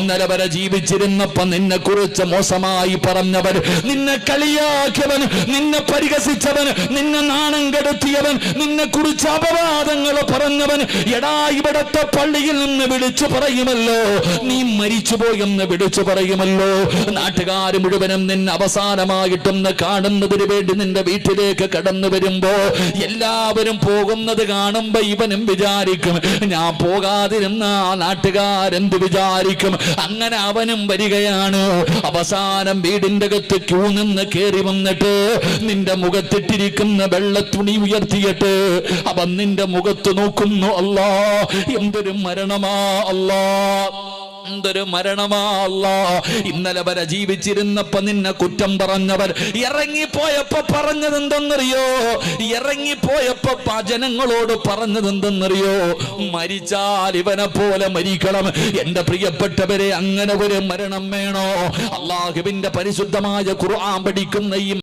ഇന്നലെ വരെ ജീവിച്ചിരുന്നപ്പോ നിന്നെ കുറിച്ച് മോശമായി പറഞ്ഞവൻ, നിന്നെ കളിയാക്കിയവൻ, നിന്നെ പരിഹസിച്ചവൻ, നിന്നെ നാണം കെടുത്തിയവൻ, നിന്നെ കുറിച്ച് അപവാദങ്ങൾ പറഞ്ഞവൻ, എടാ ഇവിടത്തെ പള്ളിയിൽ നിന്ന് വിളിച്ചു പറയുമല്ലോ നീ മരിച്ചുപോയെന്ന് വിളിച്ചു പറയുമല്ലോ. നാട്ടുകാർ മുഴുവനും നിന്നെ അവസാനമായിട്ടൊന്ന് കാണുന്നതിന് വേണ്ടി നിന്റെ വീട്ടിലേക്ക് കടന്നു വരുമ്പോ എല്ലാവരും പോകുന്നത് കാണുമ്പോ ഇവനും വിചാരിക്കും ഞാൻ പോകാതിരുന്ന ആ നാട്ടുകാരെന്ത് വിചാരിക്കും. അങ്ങനെ അവനും വരികയാണ്. അവസാനം വീടിന്റെ അകത്ത് ക്യൂ നിന്ന് കയറി വന്നിട്ട് നിന്റെ മുഖത്തിട്ടിരിക്കുന്ന വെള്ള തുണി ഉയർത്തിയിട്ട് അവൻ നിന്റെ മുഖത്ത് നോക്കുന്നു. അല്ലാ, എന്തൊരു മരണമാ അല്ലാ, എന്തൊരു മരണമാ അല്ലാ. ഇന്നലെ വരെ ജീവിച്ചിരുന്നപ്പോ നിന്നെ കുറ്റം പറഞ്ഞവർ ഇറങ്ങിപ്പോയപ്പോ പറഞ്ഞതെന്തെന്നറിയോ? ഇറങ്ങിപ്പോയപ്പോ ജനങ്ങളോട് പറഞ്ഞതെന്തെന്നറിയോ? മരിച്ചാൽ ഇവനെ പോലെ മരിക്കണം. എന്റെ പ്രിയപ്പെട്ടവരെ, അങ്ങനെ ഒരു മരണം വേണോ? അല്ലാഹുവിന്റെ പരിശുദ്ധമായ ഖുർആൻ പഠിക്കുന്ന ഈ